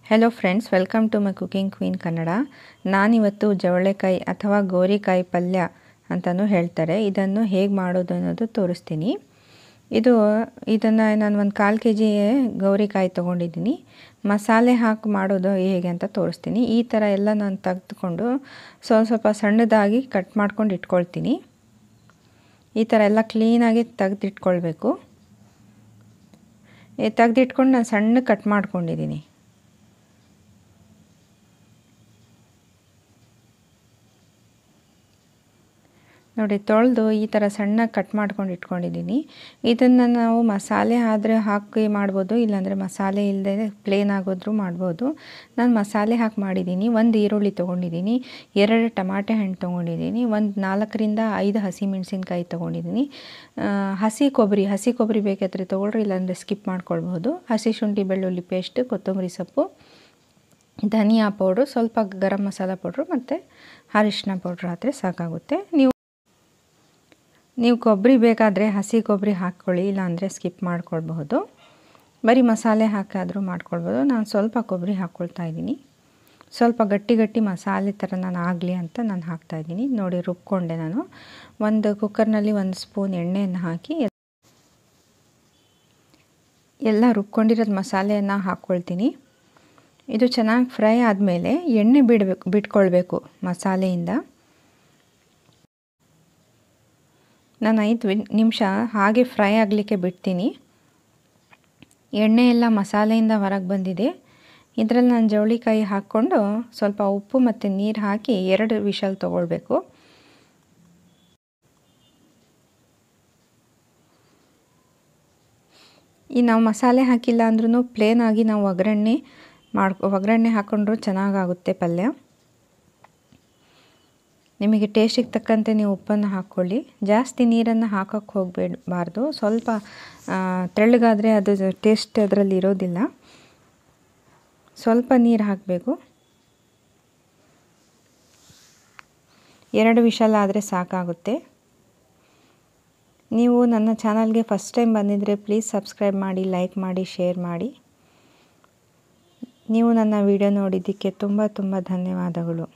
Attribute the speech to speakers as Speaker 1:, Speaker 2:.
Speaker 1: Hello friends, welcome to my cooking queen Kannada. नानिवत्तु जवಳಿಕಾಯಿ ಅಥವಾ gorikayi palya ಅಂತನೂ ಹೇಳ್ತಾರೆ। ಇದನ್ನು ಹೇಗೆ ಮಾಡೋದು ಅನ್ನೋದು ತೋರಿಸ್ತೀನಿ। ಇದನ್ನು ನಾನು 1/4 kg gorikayi ತಗೊಂಡಿದ್ದೀನಿ। ಮಸಾಲೆ ಹಾಕಿ ಮಾಡೋದು ಹೇಗೆ ಅಂತ ತೋರಿಸ್ತೀನಿ। ಈ ಥರ ಎಲ್ಲ ನಾನು ತೆಗೆದುಕೊಂಡು ಸ್ವಲ್ಪ ಸಣ್ಣದಾಗಿ ಕಟ್ ಮಾಡ್ಕೊಂಡು ಇಟ್ಕೊಳ್ತೀನಿ। ಈ ಥರ ಎಲ್ಲ ಕ್ಲೀನಾಗಿ ತೆಗೆದಿಟ್ಕೊಳ್ಬೇಕು। ತೆಗೆದಿಟ್ಕೊಂಡು ನಾನು ಸಣ್ಣ ಕಟ್ ಮಾಡ್ಕೊಂಡಿದ್ದೀನಿ। ನೋಡಿ, ತೊಳೆದು ಈ ಥರ ಸಣ್ಣ ಕಟ್ ಮಾಡ್ಕೊಂಡು ಇಟ್ಕೊಂಡಿದ್ದೀನಿ। ಇದನ್ನು ನಾವು ಮಸಾಲೆ ಆದರೆ ಹಾಕಿ ಮಾಡ್ಬೋದು, ಇಲ್ಲಾಂದರೆ ಮಸಾಲೆ ಇಲ್ಲದೆ ಪ್ಲೇನ್ ಆಗೋದ್ರೂ ಮಾಡ್ಬೋದು। ನಾನು ಮಸಾಲೆ ಹಾಕಿ ಮಾಡಿದ್ದೀನಿ। 1 ಈರುಳ್ಳಿ ತೊಗೊಂಡಿದ್ದೀನಿ, 2 ಟಮಾಟೆ ಹಣ್ಣು ತೊಗೊಂಡಿದ್ದೀನಿ, 4 ರಿಂದ 5 ಹಸಿಮೆಣಸಿನ್ಕಾಯಿ ತೊಗೊಂಡಿದ್ದೀನಿ। ಹಸಿ ಕೊಬ್ಬರಿ ಬೇಕಾದರೆ ತೊಗೊಳ್ರಿ, ಇಲ್ಲಾಂದರೆ ಸ್ಕಿಪ್ ಮಾಡ್ಕೊಳ್ಬೋದು। ಹಸಿ ಶುಂಠಿ ಬೆಳ್ಳುಳ್ಳಿ ಪೇಸ್ಟ್, ಕೊತ್ತಂಬರಿ ಸೊಪ್ಪು, ಧನಿಯಾ ಪೌಡ್ರು, ಸ್ವಲ್ಪ ಗರಂ ಮಸಾಲ ಪೌಡ್ರು ಮತ್ತು ಅರಿಶಿನ ಪೌಡ್ರ್ ಆದರೆ ಸಾಕಾಗುತ್ತೆ। ನೀವು ಕೊಬ್ಬರಿ ಬೇಕಾದರೆ ಹಸಿ ಕೊಬ್ಬರಿ ಹಾಕ್ಕೊಳ್ಳಿ, ಇಲ್ಲಾಂದರೆ ಸ್ಕಿಪ್ ಮಾಡ್ಕೊಳ್ಬಹುದು। ಬರೀ ಮಸಾಲೆ ಹಾಕಾದರೂ ಮಾಡ್ಕೊಳ್ಬೋದು। ನಾನು ಸ್ವಲ್ಪ ಕೊಬ್ಬರಿ ಹಾಕ್ಕೊಳ್ತಾ ಇದ್ದೀನಿ। ಸ್ವಲ್ಪ ಗಟ್ಟಿ ಮಸಾಲೆ ಥರ ನಾನು ಆಗಲಿ ಅಂತ ನಾನು ಹಾಕ್ತಾಯಿದ್ದೀನಿ। ನೋಡಿ, ರುಬ್ಕೊಂಡೆ ನಾನು। ಒಂದು ಕುಕ್ಕರ್ನಲ್ಲಿ 1 ಸ್ಪೂನ್ ಎಣ್ಣೆಯನ್ನು ಹಾಕಿ ಎಲ್ಲ ರುಬ್ಕೊಂಡಿರೋದು ಮಸಾಲೆಯನ್ನು ಹಾಕ್ಕೊಳ್ತೀನಿ। ಇದು ಚೆನ್ನಾಗಿ ಫ್ರೈ ಆದಮೇಲೆ ಎಣ್ಣೆ ಬಿಟ್ಕೊಳ್ಬೇಕು ಮಸಾಲೆಯಿಂದ। ನಾನು 5 ನಿಮಿಷ ಹಾಗೆ ಫ್ರೈ ಆಗಲಿಕ್ಕೆ ಬಿಡ್ತೀನಿ। ಎಣ್ಣೆ ಎಲ್ಲ ಮಸಾಲೆಯಿಂದ ಹೊರಗೆ ಬಂದಿದೆ। ಇದರಲ್ಲಿ ನಾನು ಜವಳಿಕಾಯಿ ಹಾಕ್ಕೊಂಡು ಸ್ವಲ್ಪ ಉಪ್ಪು ಮತ್ತು ನೀರು ಹಾಕಿ 2 ವಿಷಲ್ ತೊಗೊಳ್ಬೇಕು। ನಾವು ಮಸಾಲೆ ಹಾಕಿಲ್ಲ ಅಂದ್ರೂ ಪ್ಲೇನ್ ಆಗಿ ನಾವು ಒಗ್ಗರಣೆ ಹಾಕ್ಕೊಂಡ್ರೂ ಚೆನ್ನಾಗಾಗುತ್ತೆ ಪಲ್ಯ। ನಿಮಗೆ ಟೇಸ್ಟಿಗೆ ತಕ್ಕಂತೆ ನೀವು ಉಪ್ಪನ್ನು ಹಾಕ್ಕೊಳ್ಳಿ। ಜಾಸ್ತಿ ನೀರನ್ನು ಹಾಕೋಕ್ಕೆ ಹೋಗಬಾರ್ದು, ಸ್ವಲ್ಪ ತೆಳ್ಳಗಾದರೆ ಅದು ಟೇಸ್ಟ್ ಅದರಲ್ಲಿ ಇರೋದಿಲ್ಲ। ಸ್ವಲ್ಪ ನೀರು ಹಾಕಬೇಕು। 2 ವಿಷಲ್ ಆದರೆ ಸಾಕಾಗುತ್ತೆ। ನೀವು ನನ್ನ ಚಾನಲ್ಗೆ ಫಸ್ಟ್ ಟೈಮ್ ಬಂದಿದ್ದರೆ ಪ್ಲೀಸ್ ಸಬ್ಸ್ಕ್ರೈಬ್ ಮಾಡಿ, ಲೈಕ್ ಮಾಡಿ, ಶೇರ್ ಮಾಡಿ। ನೀವು ನನ್ನ ವಿಡಿಯೋ ನೋಡಿದ್ದಕ್ಕೆ ತುಂಬ ಧನ್ಯವಾದಗಳು।